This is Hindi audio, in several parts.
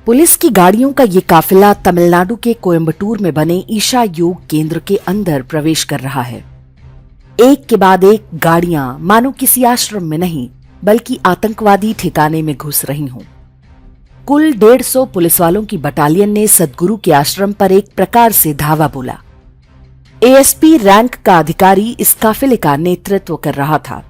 पुलिस की गाड़ियों का ये काफिला तमिलनाडु के कोयम्बटूर में बने ईशा योग केंद्र के अंदर प्रवेश कर रहा है। एक के बाद एक गाड़ियां मानो किसी आश्रम में नहीं बल्कि आतंकवादी ठिकाने में घुस रही हों। कुल 150 पुलिस वालों की बटालियन ने सद्गुरु के आश्रम पर एक प्रकार से धावा बोला। एएसपी रैंक का अधिकारी इस काफिले का नेतृत्व कर रहा था।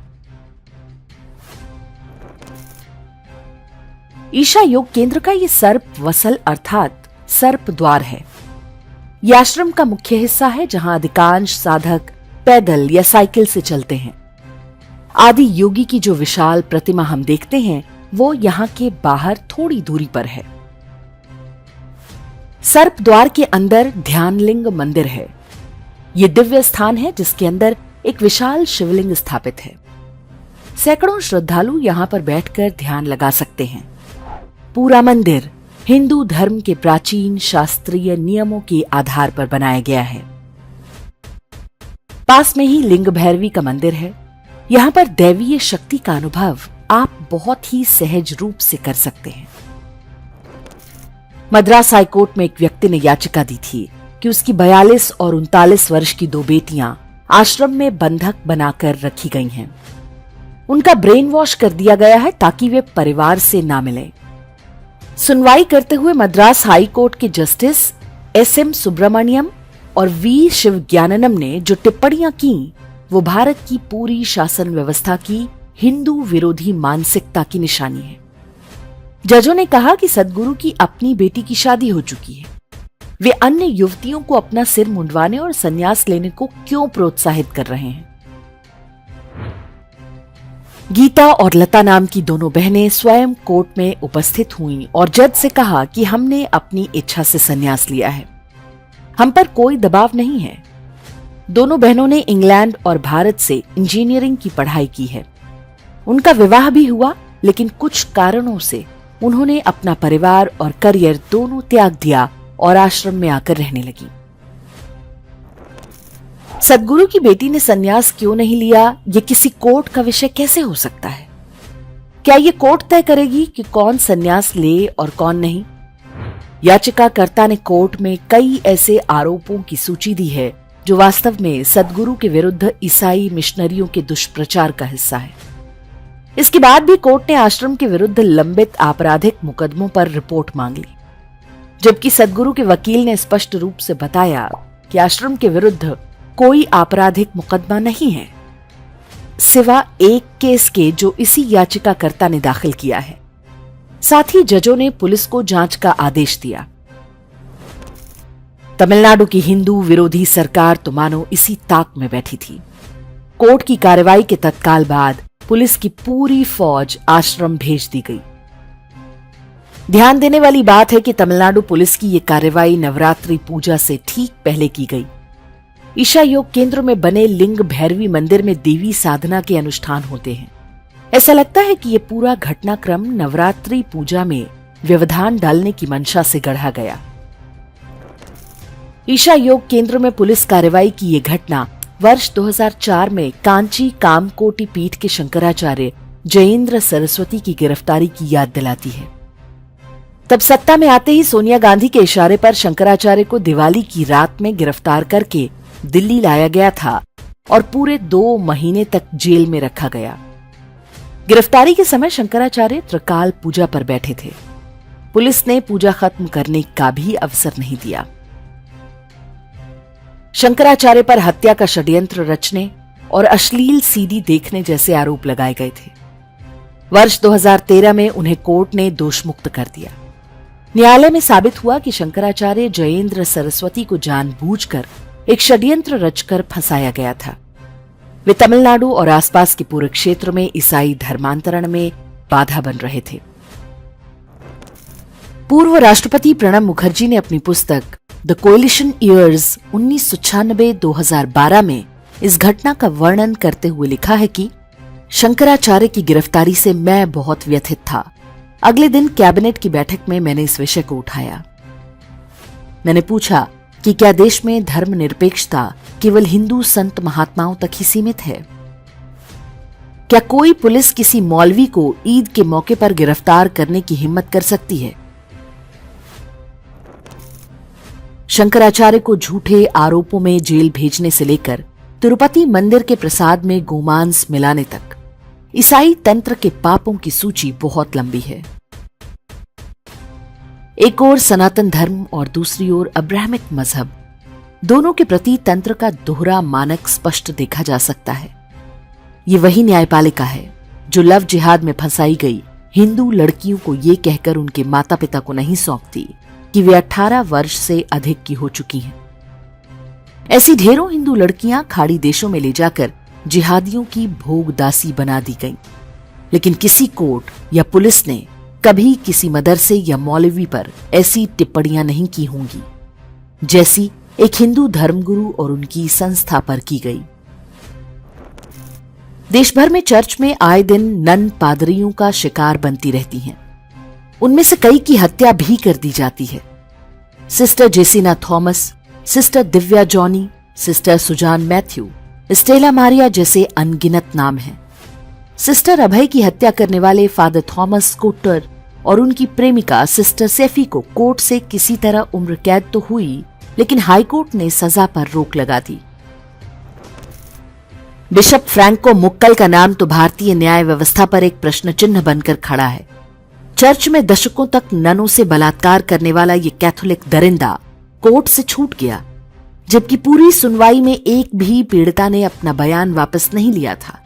ईशा योग केंद्र का ये सर्प वसल अर्थात सर्प द्वार है। यह आश्रम का मुख्य हिस्सा है जहां अधिकांश साधक पैदल या साइकिल से चलते हैं। आदि योगी की जो विशाल प्रतिमा हम देखते हैं वो यहां के बाहर थोड़ी दूरी पर है। सर्प द्वार के अंदर ध्यानलिंग मंदिर है। यह दिव्य स्थान है जिसके अंदर एक विशाल शिवलिंग स्थापित है। सैकड़ों श्रद्धालु यहां पर बैठकर ध्यान लगा सकते हैं। पूरा मंदिर हिंदू धर्म के प्राचीन शास्त्रीय नियमों के आधार पर बनाया गया है। पास में ही लिंग भैरवी का मंदिर है। यहां पर दैवीय शक्ति का अनुभव आप बहुत ही सहज रूप से कर सकते हैं। मद्रास हाईकोर्ट में एक व्यक्ति ने याचिका दी थी कि उसकी 42 और 39 वर्ष की 2 बेटियां आश्रम में बंधक बनाकर रखी गई हैं। उनका ब्रेन वॉश कर दिया गया है ताकि वे परिवार से ना मिलें। सुनवाई करते हुए मद्रास हाई कोर्ट के जस्टिस एसएम सुब्रमण्यम और वी शिवज्ञाननम ने जो टिप्पणियां की वो भारत की पूरी शासन व्यवस्था की हिंदू विरोधी मानसिकता की निशानी है। जजों ने कहा कि सद्गुरु की अपनी बेटी की शादी हो चुकी है। वे अन्य युवतियों को अपना सिर मुंडवाने और संन्यास लेने को क्यों प्रोत्साहित कर रहे हैं। गीता और लता नाम की दोनों बहनें स्वयं कोर्ट में उपस्थित हुईं और जज से कहा कि हमने अपनी इच्छा से संन्यास लिया है, हम पर कोई दबाव नहीं है। दोनों बहनों ने इंग्लैंड और भारत से इंजीनियरिंग की पढ़ाई की है। उनका विवाह भी हुआ, लेकिन कुछ कारणों से उन्होंने अपना परिवार और करियर दोनों त्याग दिया और आश्रम में आकर रहने लगी। सद्गुरु की बेटी ने संन्यास क्यों नहीं लिया, ये किसी कोर्ट का विषय कैसे हो सकता है? क्या ये कोर्ट तय करेगी कि कौन संन्यास ले और कौन नहीं? याचिकाकर्ता ने कोर्ट में कई ऐसे आरोपों की सूची दी है जो वास्तव में सद्गुरु के विरुद्ध ईसाई मिशनरियों के दुष्प्रचार का हिस्सा है। इसके बाद भी कोर्ट ने आश्रम के विरुद्ध लंबित आपराधिक मुकदमों पर रिपोर्ट मांग ली, जबकि सद्गुरु के वकील ने स्पष्ट रूप से बताया कि आश्रम के विरुद्ध कोई आपराधिक मुकदमा नहीं है, सिवा एक केस के जो इसी याचिकाकर्ता ने दाखिल किया है। साथ ही जजों ने पुलिस को जांच का आदेश दिया। तमिलनाडु की हिंदू विरोधी सरकार तो मानो इसी ताक में बैठी थी। कोर्ट की कार्रवाई के तत्काल बाद पुलिस की पूरी फौज आश्रम भेज दी गई। ध्यान देने वाली बात है कि तमिलनाडु पुलिस की यह कार्रवाई नवरात्रि पूजा से ठीक पहले की गई। ईशा योग केंद्र में बने लिंग भैरवी मंदिर में देवी साधना के अनुष्ठान होते हैं। ऐसा लगता है कि यह पूरा घटनाक्रम नवरात्रि पूजा में व्यवधान डालने की मंशा से गढ़ा गया। ईशा योग केंद्र में पुलिस कार्रवाई की यह घटना वर्ष 2004 में कांची कामकोटि पीठ के शंकराचार्य जयेंद्र सरस्वती की गिरफ्तारी की याद दिलाती है। तब सत्ता में आते ही सोनिया गांधी के इशारे पर शंकराचार्य को दिवाली की रात में गिरफ्तार करके दिल्ली लाया गया था और पूरे 2 महीने तक जेल में रखा गया। गिरफ्तारी के समय शंकराचार्य त्रिकाल पूजा पर बैठे थे। पुलिस ने पूजा खत्म करने का भी अवसर नहीं दिया। शंकराचार्य पर हत्या का षड्यंत्र रचने और अश्लील सीडी देखने जैसे आरोप लगाए गए थे। वर्ष 2013 में उन्हें कोर्ट ने दोषमुक्त कर दिया। न्यायालय में साबित हुआ कि शंकराचार्य जयेंद्र सरस्वती को जानबूझकर एक षड्यंत्र रचकर फंसाया गया था। वे तमिलनाडु और आसपास के पूरे क्षेत्र में ईसाई धर्मांतरण में बाधा बन रहे थे। पूर्व राष्ट्रपति प्रणब मुखर्जी ने अपनी पुस्तक द कोएलिशन ईयर्स 1996-2012 में इस घटना का वर्णन करते हुए लिखा है कि शंकराचार्य की गिरफ्तारी से मैं बहुत व्यथित था। अगले दिन कैबिनेट की बैठक में मैंने इस विषय को उठाया। मैंने पूछा कि क्या देश में धर्मनिरपेक्षता केवल हिंदू संत महात्माओं तक ही सीमित है? क्या कोई पुलिस किसी मौलवी को ईद के मौके पर गिरफ्तार करने की हिम्मत कर सकती है? शंकराचार्य को झूठे आरोपों में जेल भेजने से लेकर तिरुपति मंदिर के प्रसाद में गोमांस मिलाने तक ईसाई तंत्र के पापों की सूची बहुत लंबी है। एक ओर सनातन धर्म और दूसरी ओर अब्राहमिक मजहब, दोनों के प्रति तंत्र का दोहरा मानक स्पष्ट देखा जा सकता है। ये वही न्यायपालिका है जो लव जिहाद में फंसाई गई हिंदू लड़कियों को ये कहकर उनके माता पिता को नहीं सौंपती कि वे 18 वर्ष से अधिक की हो चुकी हैं। ऐसी ढेरों हिंदू लड़कियां खाड़ी देशों में ले जाकर जिहादियों की भोग दासी बना दी गईं। लेकिन किसी कोर्ट या पुलिस ने कभी किसी मदरसे या मौलवी पर ऐसी टिप्पणियां नहीं की होंगी जैसी एक हिंदू धर्मगुरु और उनकी संस्था पर की गई। देश भर में चर्च में आए दिन नन पादरियों का शिकार बनती रहती हैं। उनमें से कई की हत्या भी कर दी जाती है। Sister Jesina Thomas, sister Divya Johnny, sister Sujan Mathew, Stella Maria जैसे अनगिनत नाम हैं। सिस्टर अभय की हत्या करने वाले फादर थॉमस कोटर और उनकी प्रेमिका सिस्टर सेफी को कोर्ट से किसी तरह उम्र कैद तो हुई, लेकिन हाईकोर्ट ने सजा पर रोक लगा दी। बिशप फ्रैंको मुक्कल का नाम तो भारतीय न्याय व्यवस्था पर एक प्रश्न चिन्ह बनकर खड़ा है। चर्च में दशकों तक ननों से बलात्कार करने वाला ये कैथोलिक दरिंदा कोर्ट से छूट गया, जबकि पूरी सुनवाई में एक भी पीड़िता ने अपना बयान वापस नहीं लिया था।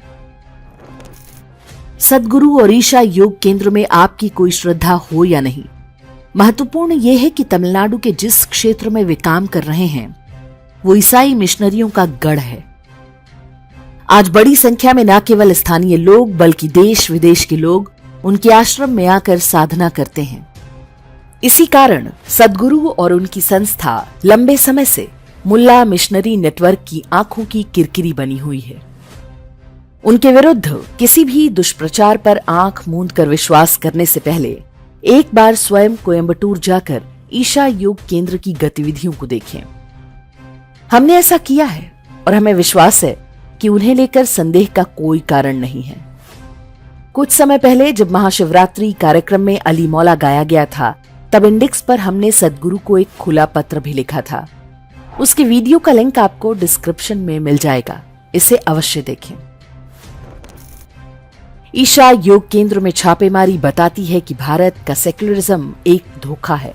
सद्गुरु और ईशा योग केंद्र में आपकी कोई श्रद्धा हो या नहीं, महत्वपूर्ण यह है कि तमिलनाडु के जिस क्षेत्र में वे काम कर रहे हैं वो ईसाई मिशनरियों का गढ़ है। आज बड़ी संख्या में न केवल स्थानीय लोग बल्कि देश विदेश के लोग उनके आश्रम में आकर साधना करते हैं। इसी कारण सद्गुरु और उनकी संस्था लंबे समय से मुल्ला मिशनरी नेटवर्क की आंखों की किरकिरी बनी हुई है। उनके विरुद्ध किसी भी दुष्प्रचार पर आंख मूंद कर विश्वास करने से पहले एक बार स्वयं कोयम्बटूर जाकर ईशा योग केंद्र की गतिविधियों को देखें। हमने ऐसा किया है और हमें विश्वास है कि उन्हें लेकर संदेह का कोई कारण नहीं है। कुछ समय पहले जब महाशिवरात्रि कार्यक्रम में अली मौला गाया गया था, तब इंडेक्स पर हमने सद्गुरु को एक खुला पत्र भी लिखा था। उसके वीडियो का लिंक आपको डिस्क्रिप्शन में मिल जाएगा, इसे अवश्य देखें। ईशा योग केंद्र में छापेमारी बताती है कि भारत का सेक्युलरिज्म एक धोखा है।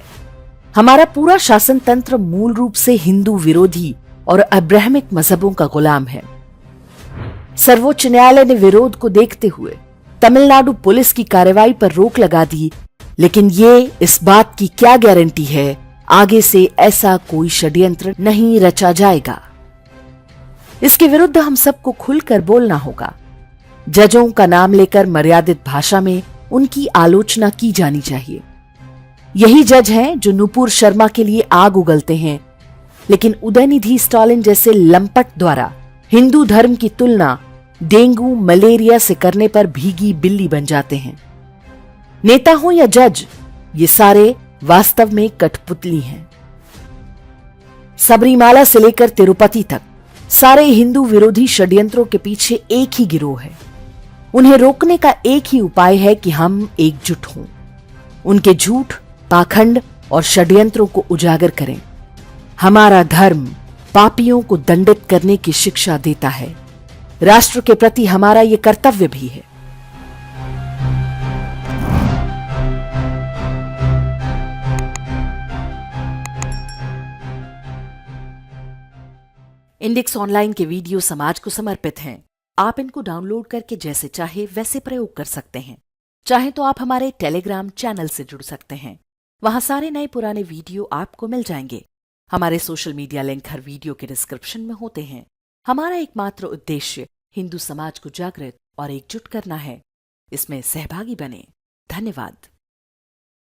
हमारा पूरा शासन तंत्र मूल रूप से हिंदू विरोधी और अब्राहमिक मजहबों का गुलाम है। सर्वोच्च न्यायालय ने विरोध को देखते हुए तमिलनाडु पुलिस की कार्रवाई पर रोक लगा दी, लेकिन ये इस बात की क्या गारंटी है आगे से ऐसा कोई षड्यंत्र नहीं रचा जाएगा। इसके विरुद्ध हम सबको खुलकर बोलना होगा। जजों का नाम लेकर मर्यादित भाषा में उनकी आलोचना की जानी चाहिए। यही जज हैं जो नुपुर शर्मा के लिए आग उगलते हैं, लेकिन उदयनिधि स्टालिन जैसे लंपट द्वारा हिंदू धर्म की तुलना डेंगू मलेरिया से करने पर भीगी बिल्ली बन जाते हैं। नेता हो या जज, ये सारे वास्तव में कठपुतली हैं। सबरीमाला से लेकर तिरुपति तक सारे हिंदू विरोधी षड्यंत्रों के पीछे एक ही गिरोह है। उन्हें रोकने का एक ही उपाय है कि हम एकजुट हों, उनके झूठ, पाखंड और षड्यंत्रों को उजागर करें। हमारा धर्म पापियों को दंडित करने की शिक्षा देता है। राष्ट्र के प्रति हमारा ये कर्तव्य भी है। इंडेक्स ऑनलाइन के वीडियो समाज को समर्पित हैं। आप इनको डाउनलोड करके जैसे चाहे वैसे प्रयोग कर सकते हैं। चाहे तो आप हमारे टेलीग्राम चैनल से जुड़ सकते हैं। वहां सारे नए पुराने वीडियो आपको मिल जाएंगे। हमारे सोशल मीडिया लिंक हर वीडियो के डिस्क्रिप्शन में होते हैं। हमारा एकमात्र उद्देश्य हिंदू समाज को जागृत और एकजुट करना है। इसमें सहभागी बने। धन्यवाद।